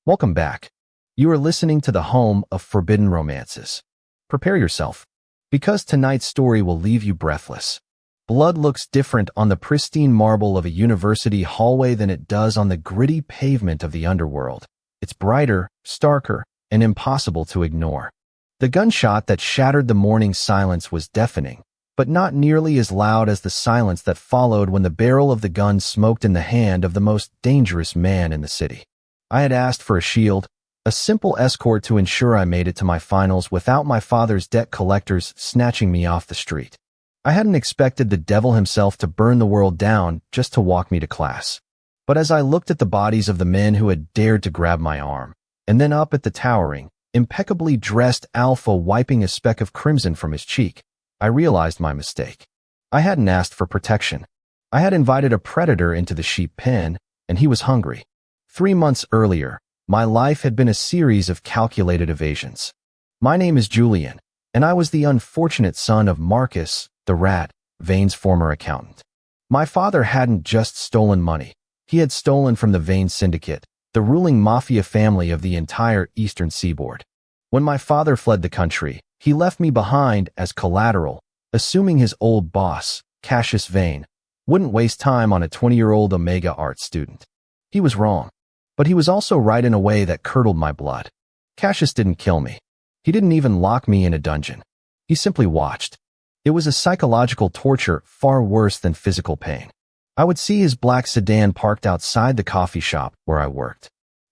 Welcome back. You are listening to the home of forbidden romances. Prepare yourself, because tonight's story will leave you breathless. Blood looks different on the pristine marble of a university hallway than it does on the gritty pavement of the underworld. It's brighter, starker, and impossible to ignore. The gunshot that shattered the morning silence was deafening, but not nearly as loud as the silence that followed when the barrel of the gun smoked in the hand of the most dangerous man in the city. I had asked for a shield, a simple escort to ensure I made it to my finals without my father's debt collectors snatching me off the street. I hadn't expected the devil himself to burn the world down just to walk me to class. But as I looked at the bodies of the men who had dared to grab my arm, and then up at the towering, impeccably dressed alpha wiping a speck of crimson from his cheek, I realized my mistake. I hadn't asked for protection. I had invited a predator into the sheep pen, and he was hungry. 3 months earlier, my life had been a series of calculated evasions. My name is Julian, and I was the unfortunate son of Marcus, the rat, Vane's former accountant. My father hadn't just stolen money. He had stolen from the Vane Syndicate, the ruling mafia family of the entire eastern seaboard. When my father fled the country, he left me behind as collateral, assuming his old boss, Cassius Vane, wouldn't waste time on a 20-year-old Omega art student. He was wrong, but he was also right in a way that curdled my blood. Cassius didn't kill me. He didn't even lock me in a dungeon. He simply watched. It was a psychological torture far worse than physical pain. I would see his black sedan parked outside the coffee shop where I worked.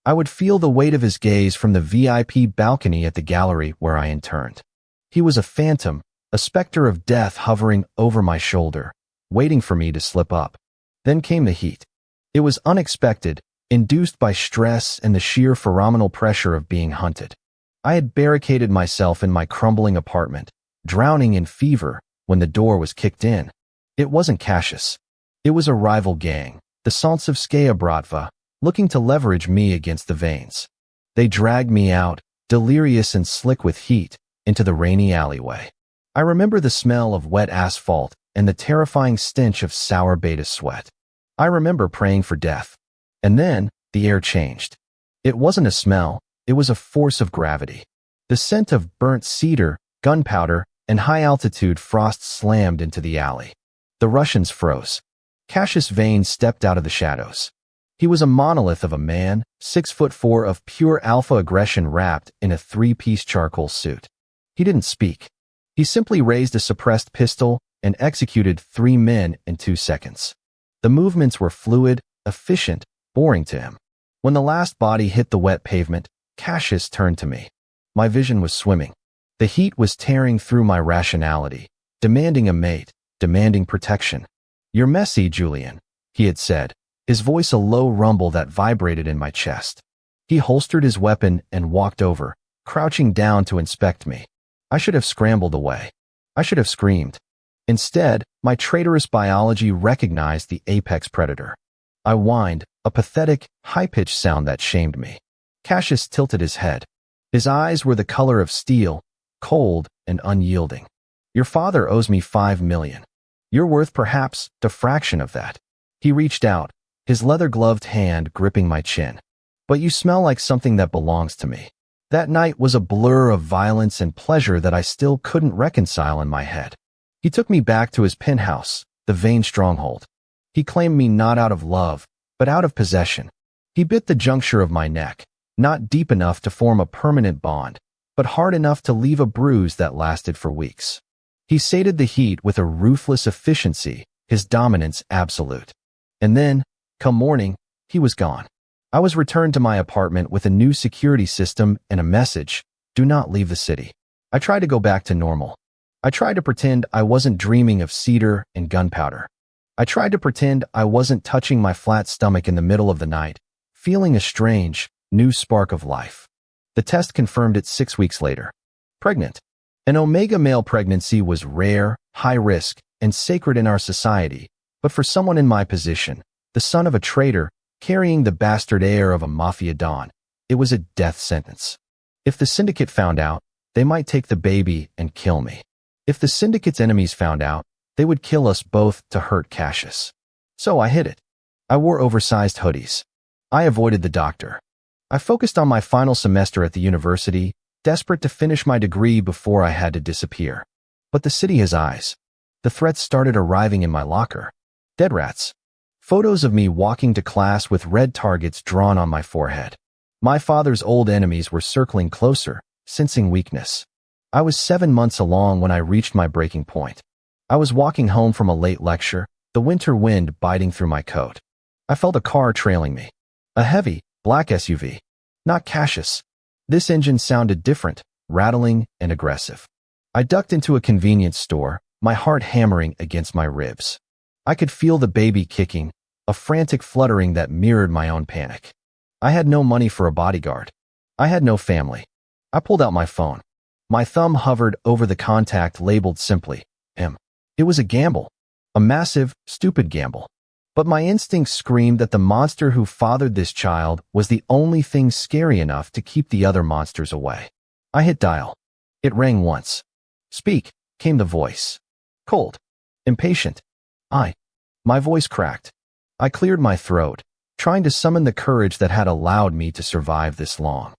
I would feel the weight of his gaze from the VIP balcony at the gallery where I interned. He was a phantom, a specter of death hovering over my shoulder, waiting for me to slip up. Then came the heat. It was unexpected, induced by stress and the sheer phenomenal pressure of being hunted. I had barricaded myself in my crumbling apartment, drowning in fever, when the door was kicked in. It wasn't Cassius. It was a rival gang, the Saltsevskaya Bratva, looking to leverage me against the Vanes. They dragged me out, delirious and slick with heat, into the rainy alleyway. I remember the smell of wet asphalt and the terrifying stench of sour beta sweat. I remember praying for death. And then, the air changed. It wasn't a smell, it was a force of gravity. The scent of burnt cedar, gunpowder, and high-altitude frost slammed into the alley. The Russians froze. Cassius Vane stepped out of the shadows. He was a monolith of a man, 6'4" of pure alpha aggression wrapped in a 3-piece charcoal suit. He didn't speak. He simply raised a suppressed pistol and executed 3 men in 2 seconds. The movements were fluid, efficient, boring to him. When the last body hit the wet pavement, Cassius turned to me. My vision was swimming. The heat was tearing through my rationality, demanding a mate, demanding protection. "You're messy, Julian," he had said, his voice a low rumble that vibrated in my chest. He holstered his weapon and walked over, crouching down to inspect me. I should have scrambled away. I should have screamed. Instead, my traitorous biology recognized the apex predator. I whined, a pathetic, high-pitched sound that shamed me. Cassius tilted his head. His eyes were the color of steel, cold and unyielding. "Your father owes me 5 million. You're worth perhaps a fraction of that." He reached out, his leather-gloved hand gripping my chin. "But you smell like something that belongs to me." That night was a blur of violence and pleasure that I still couldn't reconcile in my head. He took me back to his penthouse, the Vane stronghold. He claimed me not out of love, but out of possession. He bit the juncture of my neck, not deep enough to form a permanent bond, but hard enough to leave a bruise that lasted for weeks. He sated the heat with a ruthless efficiency, his dominance absolute. And then, come morning, he was gone. I was returned to my apartment with a new security system and a message: "Do not leave the city." I tried to go back to normal. I tried to pretend I wasn't dreaming of cedar and gunpowder. I tried to pretend I wasn't touching my flat stomach in the middle of the night, feeling a strange, new spark of life. The test confirmed it 6 weeks later. Pregnant. An Omega male pregnancy was rare, high risk, and sacred in our society, but for someone in my position, the son of a traitor, carrying the bastard heir of a Mafia don, it was a death sentence. If the syndicate found out, they might take the baby and kill me. If the syndicate's enemies found out, they would kill us both to hurt Cassius. So I hid it. I wore oversized hoodies. I avoided the doctor. I focused on my final semester at the university, desperate to finish my degree before I had to disappear. But the city has eyes. The threats started arriving in my locker. Dead rats. Photos of me walking to class with red targets drawn on my forehead. My father's old enemies were circling closer, sensing weakness. I was 7 months along when I reached my breaking point. I was walking home from a late lecture, the winter wind biting through my coat. I felt a car trailing me. A heavy, black SUV. Not Cassius. This engine sounded different, rattling and aggressive. I ducked into a convenience store, my heart hammering against my ribs. I could feel the baby kicking, a frantic fluttering that mirrored my own panic. I had no money for a bodyguard. I had no family. I pulled out my phone. My thumb hovered over the contact labeled simply, M. It was a gamble. A massive, stupid gamble. But my instincts screamed that the monster who fathered this child was the only thing scary enough to keep the other monsters away. I hit dial. It rang once. Speak, came the voice. Cold. Impatient. My voice cracked. I cleared my throat, trying to summon the courage that had allowed me to survive this long.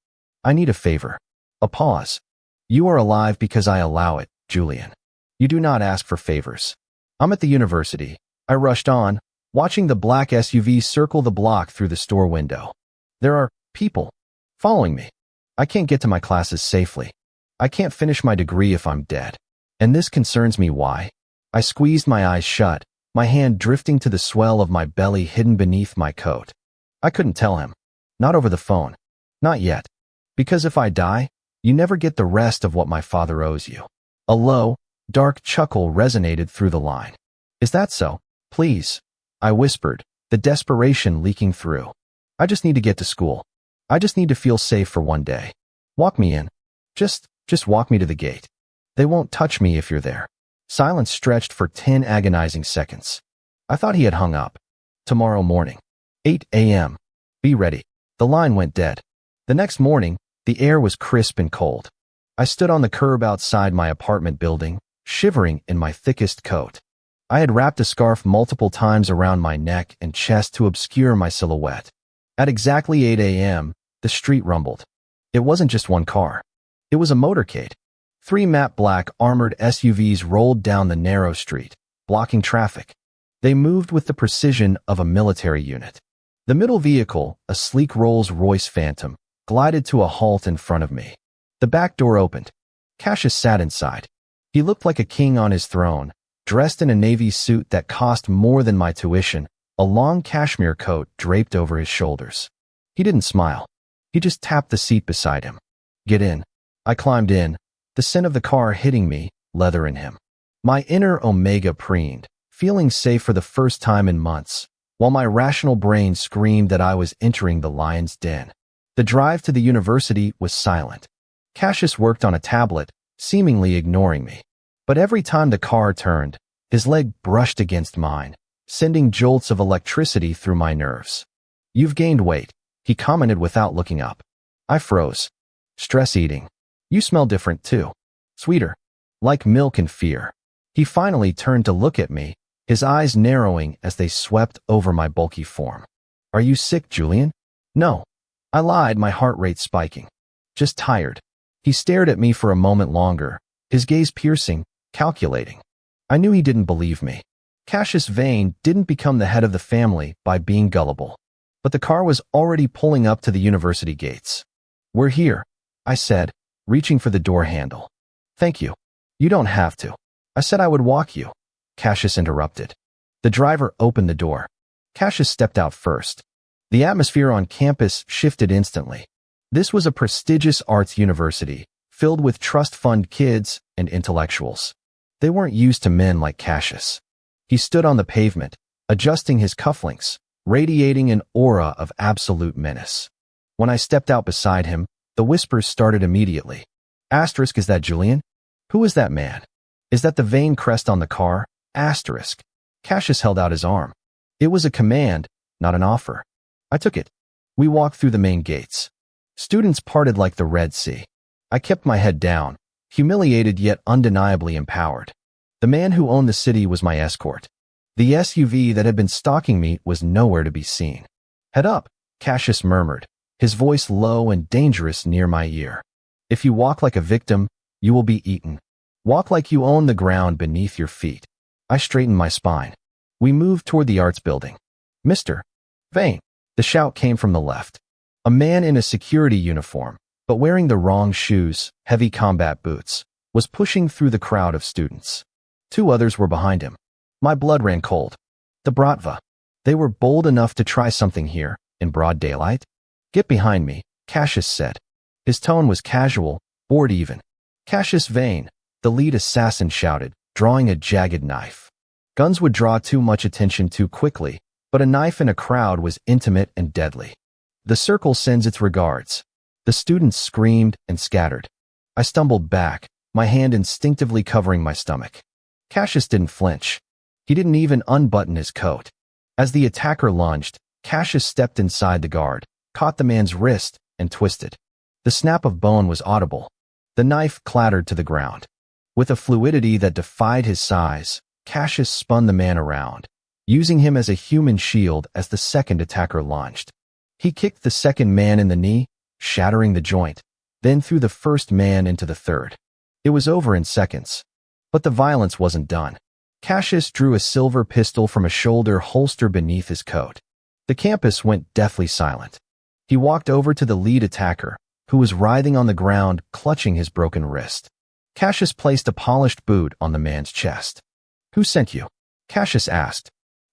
I need a favor. A pause. You are alive because I allow it, Julian. You do not ask for favors. I'm at the university. I rushed on, watching the black SUV circle the block through the store window. There are people following me. I can't get to my classes safely. I can't finish my degree if I'm dead. And this concerns me. Why? I squeezed my eyes shut, my hand drifting to the swell of my belly hidden beneath my coat. I couldn't tell him. Not over the phone. Not yet. Because if I die, you never get the rest of what my father owes you. A low, dark chuckle resonated through the line. Is that so? Please. I whispered, the desperation leaking through. I just need to get to school. I just need to feel safe for one day. Walk me in. Just walk me to the gate. They won't touch me if you're there. Silence stretched for 10 agonizing seconds. I thought he had hung up. Tomorrow morning. 8 a.m. Be ready. The line went dead. The next morning, the air was crisp and cold. I stood on the curb outside my apartment building, shivering in my thickest coat. I had wrapped a scarf multiple times around my neck and chest to obscure my silhouette. At exactly 8 a.m., the street rumbled. It wasn't just one car. It was a motorcade. 3 matte black armored SUVs rolled down the narrow street, blocking traffic. They moved with the precision of a military unit. The middle vehicle, a sleek Rolls-Royce Phantom, glided to a halt in front of me. The back door opened. Cassius sat inside. He looked like a king on his throne, dressed in a navy suit that cost more than my tuition, a long cashmere coat draped over his shoulders. He didn't smile. He just tapped the seat beside him. Get in. I climbed in, the scent of the car hitting me, leather in him. My inner Omega preened, feeling safe for the first time in months, while my rational brain screamed that I was entering the lion's den. The drive to the university was silent. Cassius worked on a tablet, seemingly ignoring me. But every time the car turned, his leg brushed against mine, sending jolts of electricity through my nerves. You've gained weight, he commented without looking up. I froze. Stress eating. You smell different too. Sweeter. Like milk and fear. He finally turned to look at me, his eyes narrowing as they swept over my bulky form. Are you sick, Julian? No. I lied, my heart rate spiking. Just tired. He stared at me for a moment longer, his gaze piercing, calculating. I knew he didn't believe me. Cassius Vane didn't become the head of the family by being gullible. But the car was already pulling up to the university gates. We're here, I said, reaching for the door handle. Thank you. You don't have to. I said I would walk you. Cassius interrupted. The driver opened the door. Cassius stepped out first. The atmosphere on campus shifted instantly. This was a prestigious arts university, filled with trust fund kids and intellectuals. They weren't used to men like Cassius. He stood on the pavement, adjusting his cufflinks, radiating an aura of absolute menace. When I stepped out beside him, the whispers started immediately. Asterisk, is that Julian? Who is that man? Is that the Vane crest on the car? Asterisk. Cassius held out his arm. It was a command, not an offer. I took it. We walked through the main gates. Students parted like the Red Sea. I kept my head down, humiliated yet undeniably empowered. The man who owned the city was my escort. The SUV that had been stalking me was nowhere to be seen. Head up, Cassius murmured, his voice low and dangerous near my ear. If you walk like a victim, you will be eaten. Walk like you own the ground beneath your feet. I straightened my spine. We moved toward the arts building. Mr. Vane. The shout came from the left. A man in a security uniform, but wearing the wrong shoes, heavy combat boots, was pushing through the crowd of students. 2 others were behind him. My blood ran cold. The Bratva. They were bold enough to try something here, in broad daylight. Get behind me, Cassius said. His tone was casual, bored even. Cassius Vane, the lead assassin shouted, drawing a jagged knife. Guns would draw too much attention too quickly, but a knife in a crowd was intimate and deadly. The circle sends its regards. The students screamed and scattered. I stumbled back, my hand instinctively covering my stomach. Cassius didn't flinch. He didn't even unbutton his coat. As the attacker lunged, Cassius stepped inside the guard, caught the man's wrist, and twisted. The snap of bone was audible. The knife clattered to the ground. With a fluidity that defied his size, Cassius spun the man around, using him as a human shield as the second attacker lunged. He kicked the second man in the knee, shattering the joint, then threw the first man into the third. It was over in seconds. But the violence wasn't done. Cassius drew a silver pistol from a shoulder holster beneath his coat. The campus went deathly silent. He walked over to the lead attacker, who was writhing on the ground, clutching his broken wrist. Cassius placed a polished boot on the man's chest. Who sent you? Cassius asked.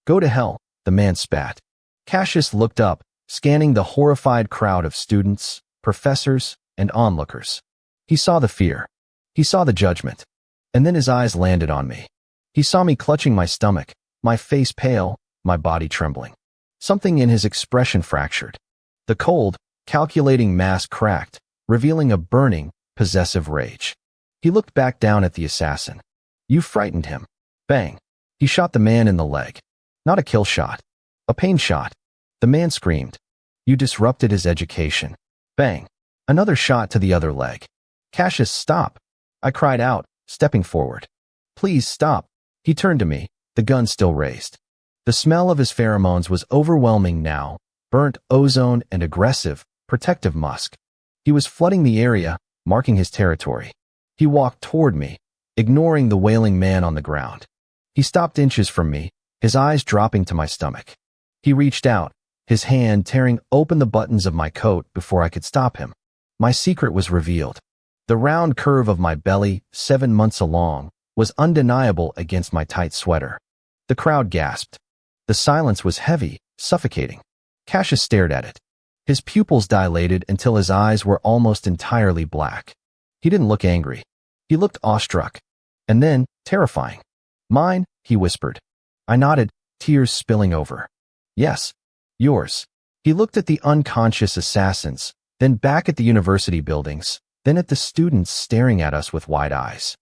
Go to hell, the man spat. Cassius looked up, scanning the horrified crowd of students, professors, and onlookers. He saw the fear. He saw the judgment. And then his eyes landed on me. He saw me clutching my stomach, my face pale, my body trembling. Something in his expression fractured. The cold, calculating mask cracked, revealing a burning, possessive rage. He looked back down at the assassin. You frightened him. Bang. He shot the man in the leg. Not a kill shot. A pain shot. The man screamed. You disrupted his education. Bang. Another shot to the other leg. Cassius, stop. I cried out, stepping forward. Please stop. He turned to me, the gun still raised. The smell of his pheromones was overwhelming now, burnt ozone and aggressive, protective musk. He was flooding the area, marking his territory. He walked toward me, ignoring the wailing man on the ground. He stopped inches from me, his eyes dropping to my stomach. He reached out, his hand tearing open the buttons of my coat before I could stop him. My secret was revealed. The round curve of my belly, 7 months along, was undeniable against my tight sweater. The crowd gasped. The silence was heavy, suffocating. Cassius stared at it. His pupils dilated until his eyes were almost entirely black. He didn't look angry. He looked awestruck. And then, terrifying. Mine, he whispered. I nodded, tears spilling over. Yes, yours. He looked at the unconscious assassins, then back at the university buildings, then at the students staring at us with wide eyes.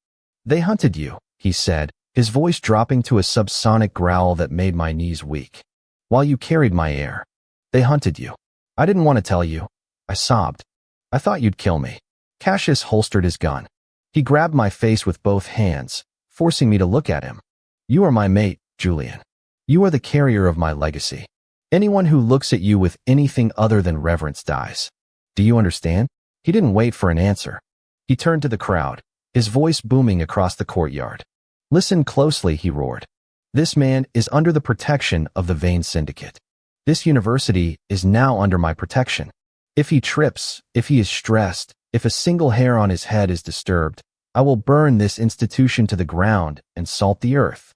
They hunted you, he said, his voice dropping to a subsonic growl that made my knees weak. While you carried my air. They hunted you. I didn't want to tell you. I sobbed. I thought you'd kill me. Cassius holstered his gun. He grabbed my face with both hands, forcing me to look at him. You are my mate, Julian. You are the carrier of my legacy. Anyone who looks at you with anything other than reverence dies. Do you understand? He didn't wait for an answer. He turned to the crowd, his voice booming across the courtyard. Listen closely, he roared. This man is under the protection of the Vane Syndicate. This university is now under my protection. If he trips, if he is stressed, if a single hair on his head is disturbed, I will burn this institution to the ground and salt the earth.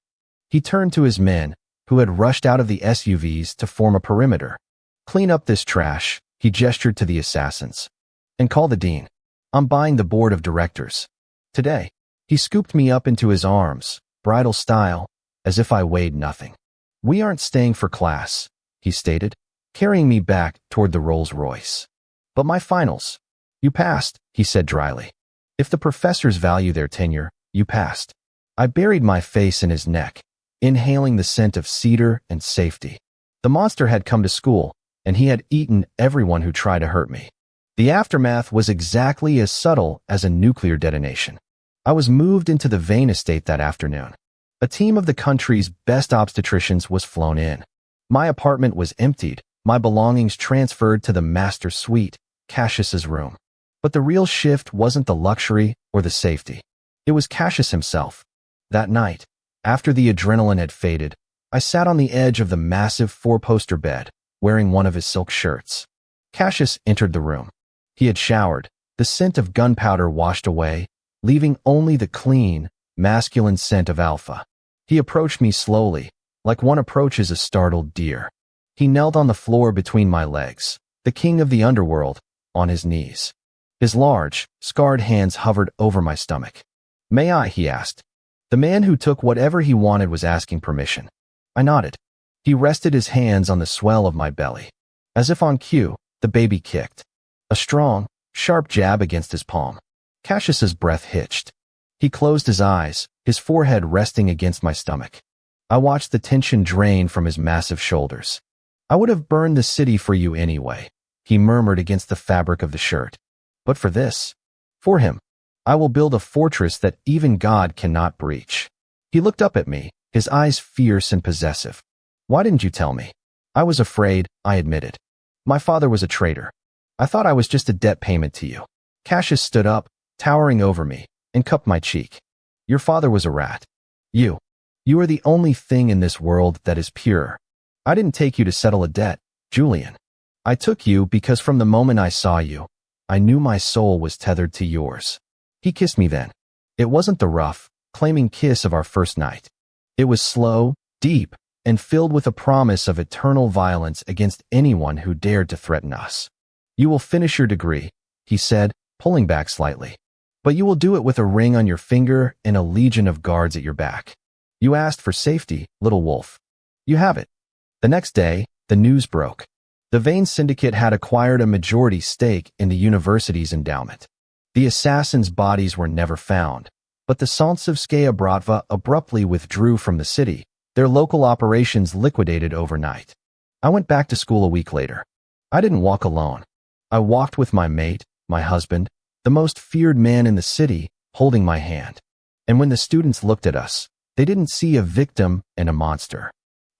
He turned to his men, who had rushed out of the SUVs to form a perimeter. Clean up this trash, he gestured to the assassins. And call the dean. I'm buying the board of directors. Today. He scooped me up into his arms, bridal style, as if I weighed nothing. We aren't staying for class, he stated, carrying me back toward the Rolls-Royce. But my finals. You passed, he said dryly. If the professors value their tenure, you passed. I buried my face in his neck, inhaling the scent of cedar and safety. The monster had come to school, and he had eaten everyone who tried to hurt me. The aftermath was exactly as subtle as a nuclear detonation. I was moved into the Vane estate that afternoon. A team of the country's best obstetricians was flown in. My apartment was emptied, My belongings transferred to the master suite, Cassius's room. But the real shift wasn't the luxury or the safety. It was Cassius himself. That night, after the adrenaline had faded, I sat on the edge of the massive four-poster bed, wearing one of his silk shirts. Cassius entered the room. He had showered, the scent of gunpowder washed away, leaving only the clean, masculine scent of alpha. He approached me slowly, like one approaches a startled deer. He knelt on the floor between my legs, the king of the underworld, on his knees. His large, scarred hands hovered over my stomach. "May I?" he asked. The man who took whatever he wanted was asking permission. I nodded. He rested his hands on the swell of my belly. As if on cue, the baby kicked. A strong, sharp jab against his palm. Cassius's breath hitched. He closed his eyes, his forehead resting against my stomach. I watched the tension drain from his massive shoulders. "I would have burned the city for you anyway," he murmured against the fabric of the shirt. "But for this, for him, I will build a fortress that even God cannot breach." He looked up at me, his eyes fierce and possessive. "Why didn't you tell me?" "I was afraid," I admitted. "My father was a traitor. I thought I was just a debt payment to you." Cassius stood up, towering over me, and cupped my cheek. "Your father was a rat. You are the only thing in this world that is pure. I didn't take you to settle a debt, Julian. I took you because from the moment I saw you, I knew my soul was tethered to yours." He kissed me then. It wasn't the rough, claiming kiss of our first night. It was slow, deep, and filled with a promise of eternal violence against anyone who dared to threaten us. "You will finish your degree," he said, pulling back slightly. "But you will do it with a ring on your finger and a legion of guards at your back. You asked for safety, little wolf. You have it." The next day, the news broke. The Vane Syndicate had acquired a majority stake in the university's endowment. The assassins' bodies were never found, but the Solntsevskaya Bratva abruptly withdrew from the city, their local operations liquidated overnight. I went back to school a week later. I didn't walk alone. I walked with my mate, my husband, the most feared man in the city, holding my hand. And when the students looked at us, they didn't see a victim and a monster.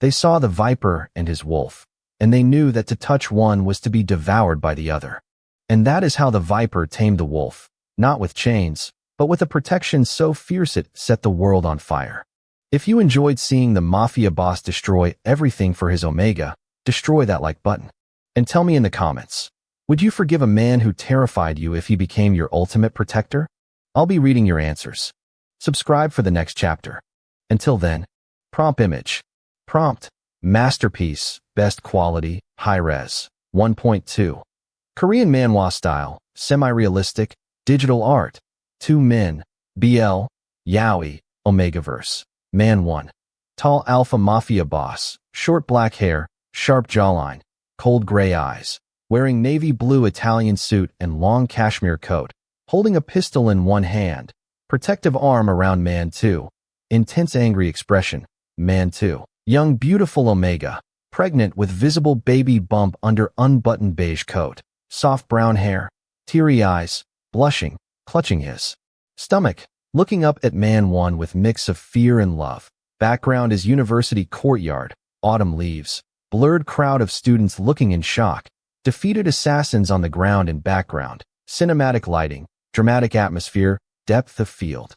They saw the viper and his wolf, and they knew that to touch one was to be devoured by the other. And that is how the viper tamed the wolf, not with chains, but with a protection so fierce it set the world on fire. If you enjoyed seeing the Mafia boss destroy everything for his Omega, destroy that like button. And tell me in the comments, would you forgive a man who terrified you if he became your ultimate protector? I'll be reading your answers. Subscribe for the next chapter. Until then, prompt image. Prompt, masterpiece, best quality, high-res, 1.2. Korean manhwa style, semi-realistic, digital art. 2 men, BL, Yaoi, Omegaverse. Man 1. Tall alpha mafia boss, short black hair, sharp jawline, cold gray eyes, wearing navy blue Italian suit and long cashmere coat, holding a pistol in one hand, protective arm around Man 2, intense angry expression, Man 2. Young beautiful Omega, pregnant with visible baby bump under unbuttoned beige coat, soft brown hair, teary eyes, blushing, clutching his stomach, looking up at Man 1 with mix of fear and love. Background is university courtyard, autumn leaves, blurred crowd of students looking in shock, defeated assassins on the ground in background, cinematic lighting, dramatic atmosphere, depth of field.